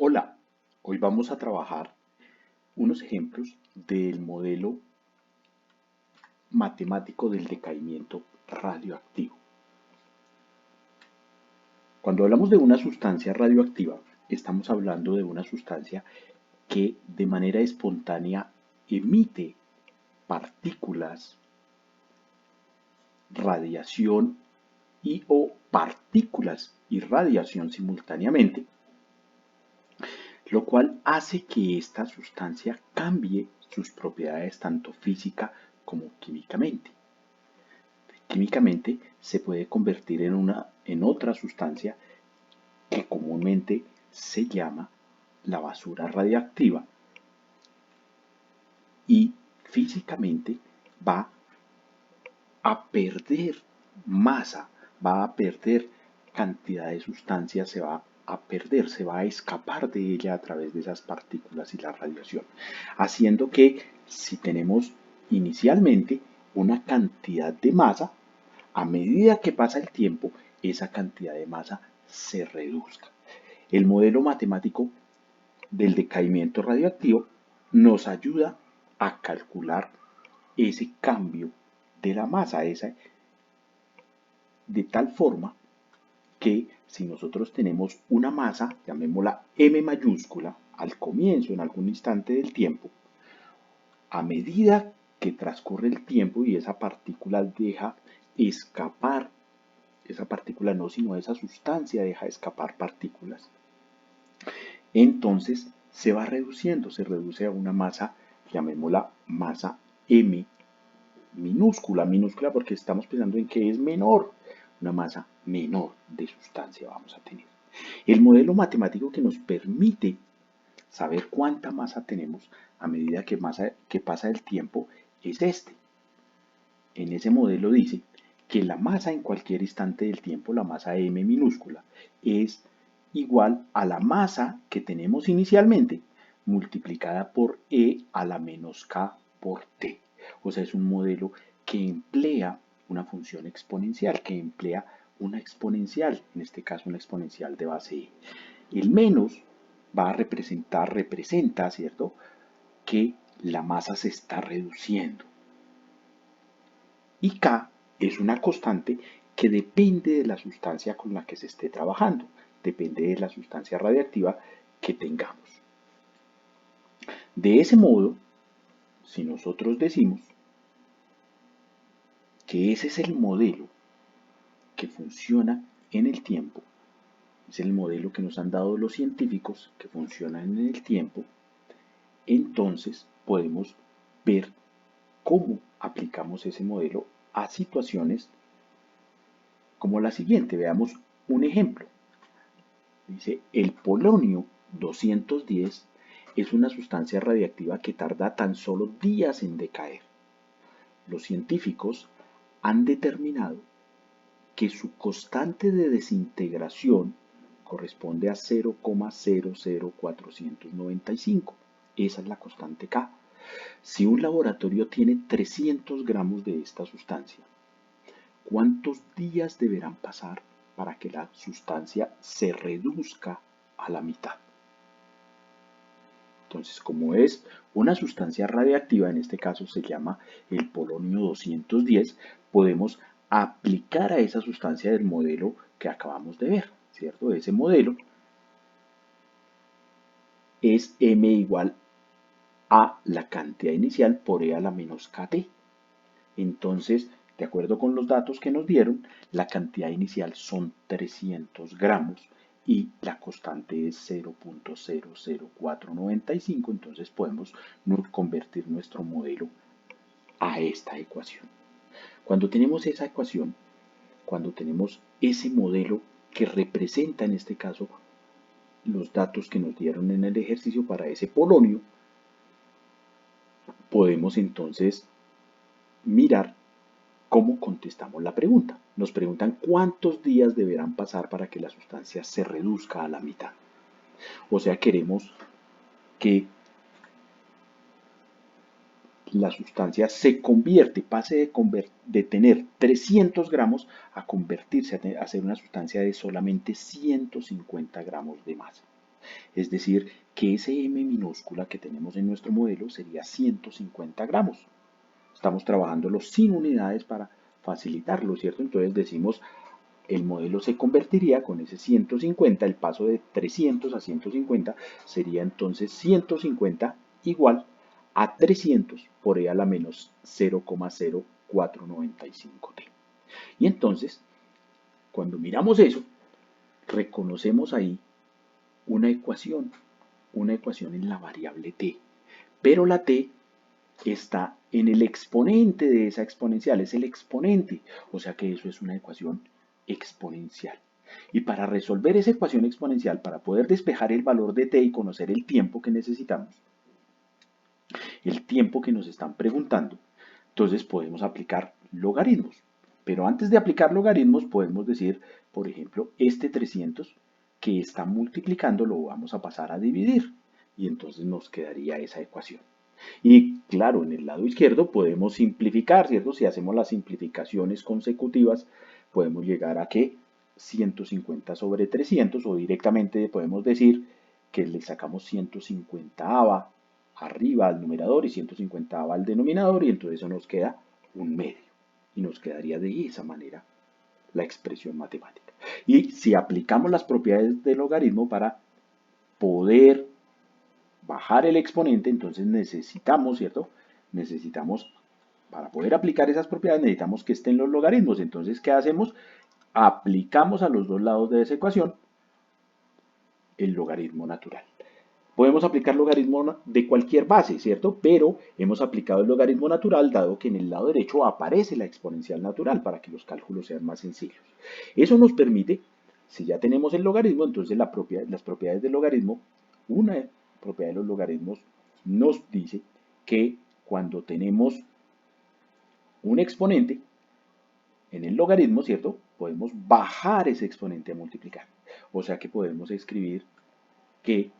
Hola, hoy vamos a trabajar unos ejemplos del modelo matemático del decaimiento radioactivo. Cuando hablamos de una sustancia radioactiva, estamos hablando de una sustancia que de manera espontánea emite partículas, radiación y o partículas y radiación simultáneamente, lo cual hace que esta sustancia cambie sus propiedades tanto física como químicamente. Químicamente se puede convertir en otra sustancia que comúnmente se llama la basura radiactiva y físicamente va a perder masa, va a perder cantidad de sustancia, se va a perder, se va a escapar de ella a través de esas partículas y la radiación, haciendo que si tenemos inicialmente una cantidad de masa, a medida que pasa el tiempo, esa cantidad de masa se reduzca. El modelo matemático del decaimiento radioactivo nos ayuda a calcular ese cambio de la masa, de tal forma que si nosotros tenemos una masa, llamémosla M mayúscula, al comienzo, en algún instante del tiempo, a medida que transcurre el tiempo y esa partícula deja escapar, esa partícula no, sino esa sustancia deja escapar partículas, entonces se va reduciendo, se reduce a una masa, llamémosla masa M minúscula, minúscula porque estamos pensando en que es menor, una masa menor de sustancia vamos a tener. El modelo matemático que nos permite saber cuánta masa tenemos a medida que pasa el tiempo es este. En ese modelo dice que la masa en cualquier instante del tiempo, la masa m minúscula, es igual a la masa que tenemos inicialmente multiplicada por e a la menos k por t. O sea, es un modelo que emplea una función exponencial, que emplea una exponencial, en este caso una exponencial de base e. El menos va a representa, ¿cierto?, que la masa se está reduciendo. Y K es una constante que depende de la sustancia con la que se esté trabajando, depende de la sustancia radiactiva que tengamos. De ese modo, si nosotros decimos que ese es el modelo que funciona en el tiempo, es el modelo que nos han dado los científicos que funciona en el tiempo, entonces podemos ver cómo aplicamos ese modelo a situaciones como la siguiente. Veamos un ejemplo. Dice, el polonio 210 es una sustancia radiactiva que tarda tan solo días en decaer. Los científicos han determinado que su constante de desintegración corresponde a 0,00495. Esa es la constante K. Si un laboratorio tiene 300 gramos de esta sustancia, ¿cuántos días deberán pasar para que la sustancia se reduzca a la mitad? Entonces, como es una sustancia radiactiva, en este caso se llama el polonio 210, podemos aplicar a esa sustancia del modelo que acabamos de ver, ¿cierto? Ese modelo es M igual a la cantidad inicial por E a la menos KT. Entonces, de acuerdo con los datos que nos dieron, la cantidad inicial son 300 gramos y la constante es 0,00495, entonces podemos convertir nuestro modelo a esta ecuación. Cuando tenemos esa ecuación, cuando tenemos ese modelo que representa en este caso los datos que nos dieron en el ejercicio para ese polonio, podemos entonces mirar cómo contestamos la pregunta. Nos preguntan cuántos días deberán pasar para que la sustancia se reduzca a la mitad. O sea, queremos que la sustancia se convierte, pase de tener 300 gramos a convertirse a ser una sustancia de solamente 150 gramos de masa. Es decir, que ese m minúscula que tenemos en nuestro modelo sería 150 gramos. Estamos trabajándolo sin unidades para facilitarlo, ¿cierto? Entonces decimos, el modelo se convertiría con ese 150, el paso de 300 a 150 sería entonces 150 igual a 300 por e a la menos 0,0495t. Y entonces, cuando miramos eso, reconocemos ahí una ecuación en la variable t, pero la t está en el exponente de esa exponencial, es el exponente, o sea que eso es una ecuación exponencial. Y para resolver esa ecuación exponencial, para poder despejar el valor de t y conocer el tiempo que necesitamos, el tiempo que nos están preguntando, entonces podemos aplicar logaritmos. Pero antes de aplicar logaritmos podemos decir, por ejemplo, este 300 que está multiplicando lo vamos a pasar a dividir y entonces nos quedaría esa ecuación. Y claro, en el lado izquierdo podemos simplificar, ¿cierto? Si hacemos las simplificaciones consecutivas, podemos llegar a que 150 sobre 300 o directamente podemos decir que le sacamos 150 arriba al numerador y 150 al denominador y entonces eso nos queda un medio y nos quedaría de esa manera la expresión matemática. Y si aplicamos las propiedades del logaritmo para poder bajar el exponente, entonces necesitamos, ¿cierto? Necesitamos, para poder aplicar esas propiedades, necesitamos que estén los logaritmos. Entonces, ¿qué hacemos? Aplicamos a los dos lados de esa ecuación el logaritmo natural. Podemos aplicar logaritmo de cualquier base, ¿cierto? Pero hemos aplicado el logaritmo natural dado que en el lado derecho aparece la exponencial natural para que los cálculos sean más sencillos. Eso nos permite, si ya tenemos el logaritmo, entonces las propiedades del logaritmo, una propiedad de los logaritmos nos dice que cuando tenemos un exponente en el logaritmo, ¿cierto? Podemos bajar ese exponente a multiplicar. O sea que podemos escribir que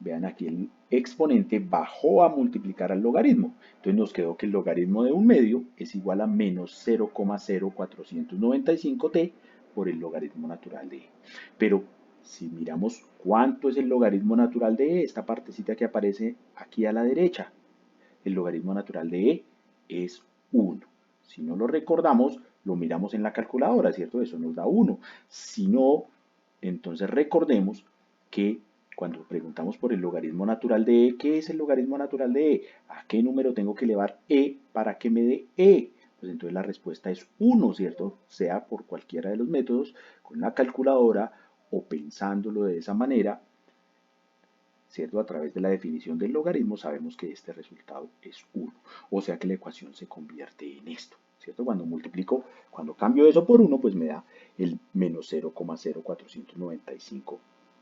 vean aquí el exponente bajó a multiplicar al logaritmo. Entonces nos quedó que el logaritmo de un medio es igual a menos 0,0495t por el logaritmo natural de e. Pero si miramos cuánto es el logaritmo natural de e, esta partecita que aparece aquí a la derecha, el logaritmo natural de e es 1. Si no lo recordamos, lo miramos en la calculadora, ¿cierto? Eso nos da 1. Si no, entonces recordemos que cuando preguntamos por el logaritmo natural de e, ¿qué es el logaritmo natural de e? ¿A qué número tengo que elevar e para que me dé e? Pues entonces la respuesta es 1, ¿cierto? Sea por cualquiera de los métodos, con la calculadora o pensándolo de esa manera, ¿cierto? A través de la definición del logaritmo sabemos que este resultado es 1. O sea que la ecuación se convierte en esto, ¿cierto? Cuando cambio eso por 1, pues me da el menos 0,0495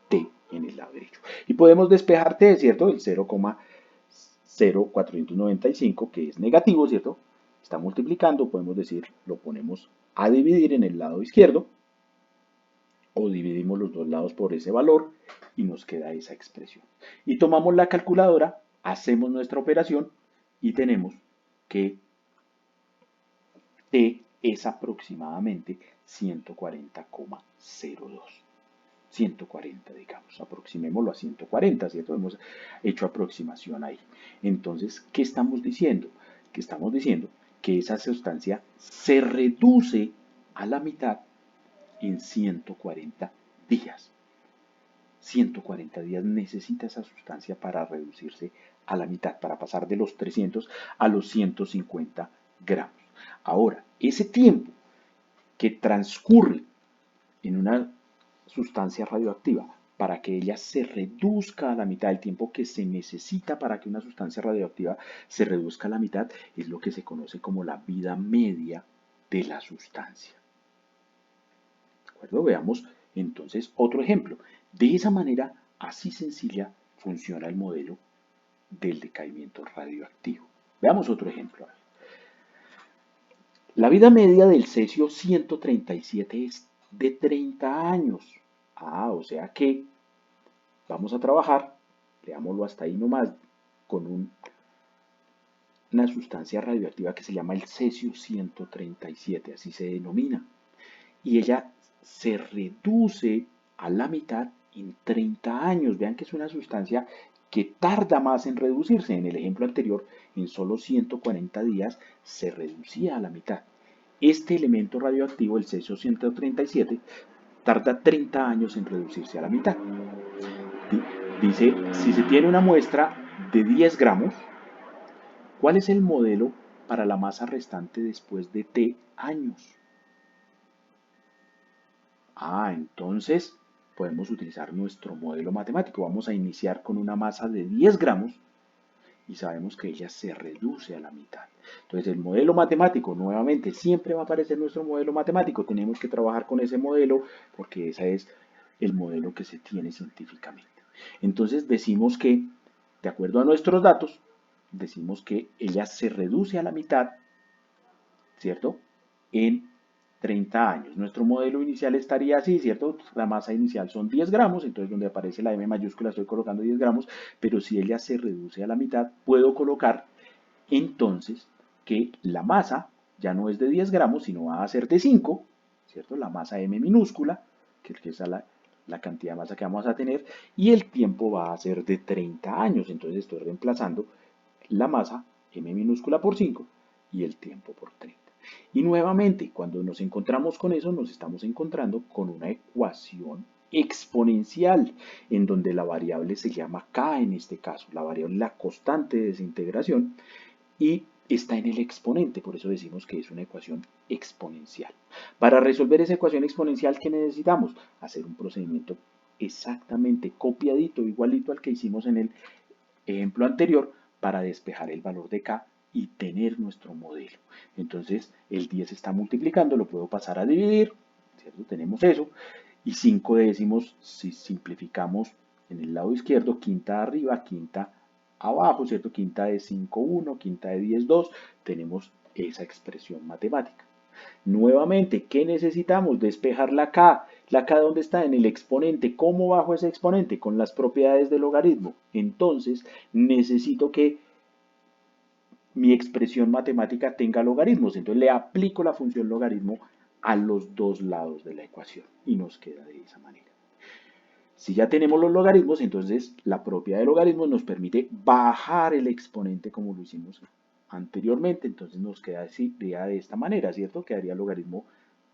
t en el lado derecho. Y podemos despejar t, ¿cierto? El 0,0495, que es negativo, ¿cierto? Está multiplicando, podemos decir, lo ponemos a dividir en el lado izquierdo, o dividimos los dos lados por ese valor y nos queda esa expresión. Y tomamos la calculadora, hacemos nuestra operación y tenemos que t es aproximadamente 140,02. 140, digamos, aproximémoslo a 140, ¿cierto? Hemos hecho aproximación ahí. Entonces, ¿qué estamos diciendo? Que estamos diciendo que esa sustancia se reduce a la mitad en 140 días. 140 días necesita esa sustancia para reducirse a la mitad, para pasar de los 300 a los 150 gramos. Ahora, ese tiempo que transcurre en una sustancia radioactiva para que ella se reduzca a la mitad, el tiempo que se necesita para que una sustancia radioactiva se reduzca a la mitad, es lo que se conoce como la vida media de la sustancia. ¿De acuerdo? Veamos entonces otro ejemplo. De esa manera, así sencilla, funciona el modelo del decaimiento radioactivo. Veamos otro ejemplo. La vida media del cesio 137 es de 30 años. O sea que vamos a trabajar, leámoslo hasta ahí nomás, con una sustancia radioactiva que se llama el cesio 137, así se denomina. Y ella se reduce a la mitad en 30 años. Vean que es una sustancia que tarda más en reducirse. En el ejemplo anterior, en solo 140 días se reducía a la mitad. Este elemento radioactivo, el cesio 137, tarda 30 años en reducirse a la mitad. Dice, si se tiene una muestra de 10 gramos, ¿cuál es el modelo para la masa restante después de T años? Entonces podemos utilizar nuestro modelo matemático. Vamos a iniciar con una masa de 10 gramos y sabemos que ella se reduce a la mitad. Entonces el modelo matemático, nuevamente, siempre va a aparecer nuestro modelo matemático. Tenemos que trabajar con ese modelo porque ese es el modelo que se tiene científicamente. Entonces decimos que, de acuerdo a nuestros datos, decimos que ella se reduce a la mitad, ¿cierto? En 30 años. Nuestro modelo inicial estaría así, ¿cierto? La masa inicial son 10 gramos, entonces donde aparece la M mayúscula estoy colocando 10 gramos, pero si ella se reduce a la mitad, puedo colocar entonces que la masa ya no es de 10 gramos, sino va a ser de 5, ¿cierto? La masa M minúscula, que es la cantidad de masa que vamos a tener, y el tiempo va a ser de 30 años, entonces estoy reemplazando la masa M minúscula por 5 y el tiempo por 30. Y nuevamente, cuando nos encontramos con eso, nos estamos encontrando con una ecuación exponencial, en donde la variable se llama K en este caso, la variable la constante de desintegración, y está en el exponente, por eso decimos que es una ecuación exponencial. Para resolver esa ecuación exponencial, ¿qué necesitamos? Hacer un procedimiento exactamente copiadito, igualito al que hicimos en el ejemplo anterior, para despejar el valor de K y tener nuestro modelo. Entonces, el 10 está multiplicando, lo puedo pasar a dividir, ¿cierto? Tenemos eso. Y 5 décimos, si simplificamos en el lado izquierdo, quinta arriba, quinta abajo, ¿cierto? Quinta de 5, 1, quinta de 10, 2, tenemos esa expresión matemática. Nuevamente, ¿qué necesitamos? Despejar la K. ¿La K dónde está? En el exponente. ¿Cómo bajo ese exponente? Con las propiedades del logaritmo. Entonces, necesito que mi expresión matemática tenga logaritmos. Entonces, le aplico la función logaritmo a los dos lados de la ecuación y nos queda de esa manera. Si ya tenemos los logaritmos, entonces la propiedad de logaritmos nos permite bajar el exponente como lo hicimos anteriormente. Entonces nos quedaría de esta manera, ¿cierto? Quedaría el logaritmo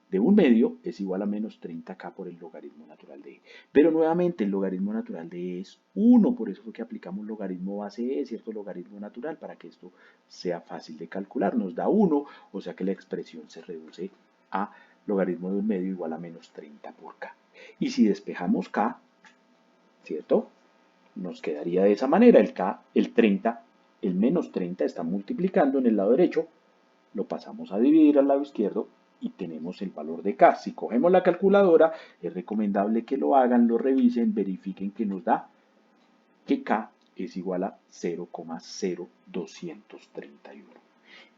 de un medio es igual a menos 30K por el logaritmo natural de E. Pero nuevamente el logaritmo natural de E es 1, por eso fue que aplicamos logaritmo base E, ¿cierto? Logaritmo natural, para que esto sea fácil de calcular. Nos da 1, o sea que la expresión se reduce a logaritmo de un medio igual a menos 30 por K. Y si despejamos K, ¿cierto? Nos quedaría de esa manera, el K, el 30, el menos 30 está multiplicando en el lado derecho, lo pasamos a dividir al lado izquierdo y tenemos el valor de K. Si cogemos la calculadora, es recomendable que lo hagan, lo revisen, verifiquen que nos da que K es igual a 0,0231.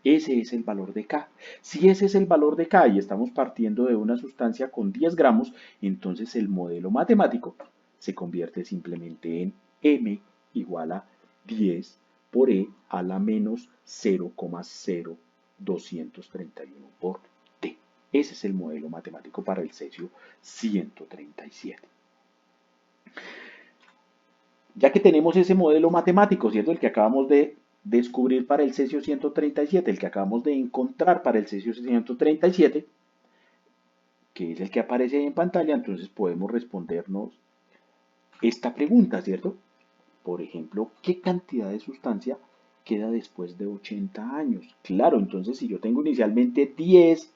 Ese es el valor de K. Si ese es el valor de K y estamos partiendo de una sustancia con 10 gramos, entonces el modelo matemático se convierte simplemente en M igual a 10 por E a la menos 0,0231 por T. Ese es el modelo matemático para el cesio 137. Ya que tenemos ese modelo matemático, ¿cierto? El que acabamos de descubrir para el cesio 137, el que acabamos de encontrar para el cesio 137, que es el que aparece ahí en pantalla, entonces podemos respondernos esta pregunta, ¿cierto? Por ejemplo, ¿qué cantidad de sustancia queda después de 80 años? Claro, entonces si yo tengo inicialmente 10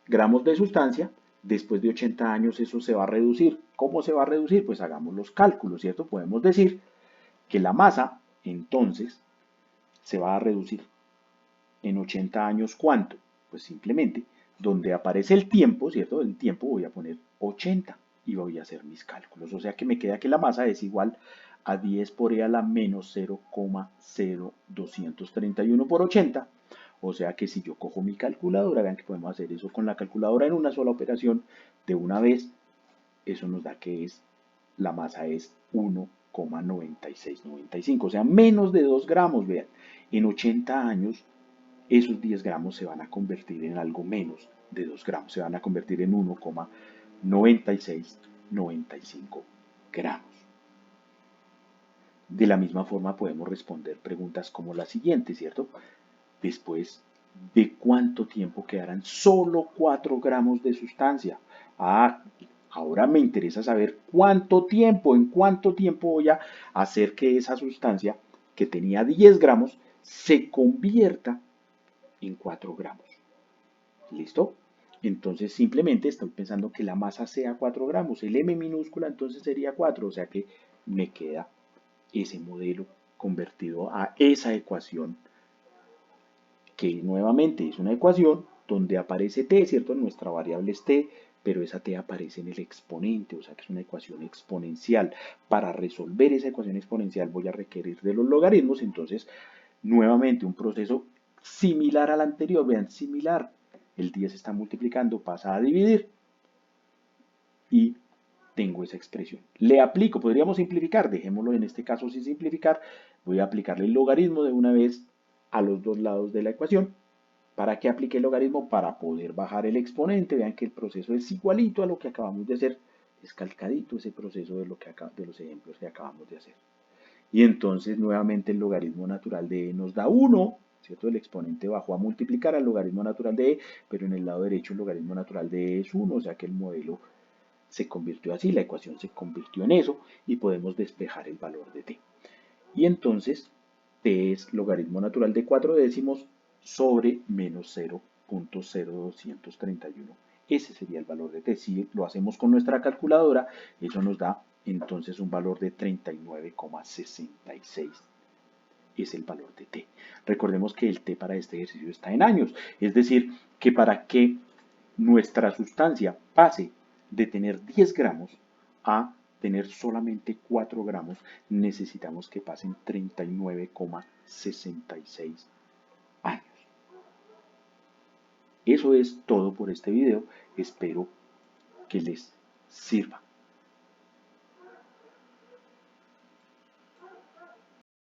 gramos de sustancia, después de 80 años eso se va a reducir. ¿Cómo se va a reducir? Pues hagamos los cálculos, ¿cierto? Podemos decir que la masa, entonces, se va a reducir en 80 años. ¿Cuánto? Pues simplemente, donde aparece el tiempo, ¿cierto? El tiempo voy a poner 80 y voy a hacer mis cálculos. O sea que me queda que la masa es igual a 10 por E a la menos 0,0231 por 80. O sea que si yo cojo mi calculadora, vean que podemos hacer eso con la calculadora en una sola operación de una vez, eso nos da que la masa es 1,9695, o sea, menos de 2 gramos, vean. En 80 años, esos 10 gramos se van a convertir en algo menos de 2 gramos, se van a convertir en 1,96 95 gramos. De la misma forma podemos responder preguntas como la siguiente, ¿cierto? Después de cuánto tiempo quedarán solo 4 gramos de sustancia. Ah, ahora me interesa saber en cuánto tiempo voy a hacer que esa sustancia que tenía 10 gramos se convierta en 4 gramos. ¿Listo? Entonces simplemente estoy pensando que la masa sea 4 gramos. El m minúscula entonces sería 4, o sea que me queda ese modelo convertido a esa ecuación, que nuevamente es una ecuación donde aparece t, ¿cierto? Nuestra variable es t, pero esa t aparece en el exponente, o sea que es una ecuación exponencial. Para resolver esa ecuación exponencial voy a requerir de los logaritmos, entonces nuevamente un proceso similar al anterior, vean, similar. El 10 está multiplicando, pasa a dividir y tengo esa expresión. Le aplico, podríamos simplificar, dejémoslo en este caso sin simplificar, voy a aplicarle el logaritmo de una vez a los dos lados de la ecuación. ¿Para qué aplique el logaritmo? Para poder bajar el exponente. Vean que el proceso es igualito a lo que acabamos de hacer, es calcadito ese proceso de los ejemplos que acabamos de hacer. Y entonces nuevamente el logaritmo natural de e nos da 1, ¿cierto? El exponente bajó a multiplicar al logaritmo natural de e, pero en el lado derecho el logaritmo natural de e es 1, o sea que el modelo se convirtió así, la ecuación se convirtió en eso y podemos despejar el valor de t. Y entonces t es logaritmo natural de 4 décimos sobre menos 0.0231. Ese sería el valor de t. Si lo hacemos con nuestra calculadora, eso nos da entonces un valor de 39,66. Es el valor de t. Recordemos que el t para este ejercicio está en años, es decir, que para que nuestra sustancia pase de tener 10 gramos a tener solamente 4 gramos, necesitamos que pasen 39,66 años. Eso es todo por este video. Espero que les sirva.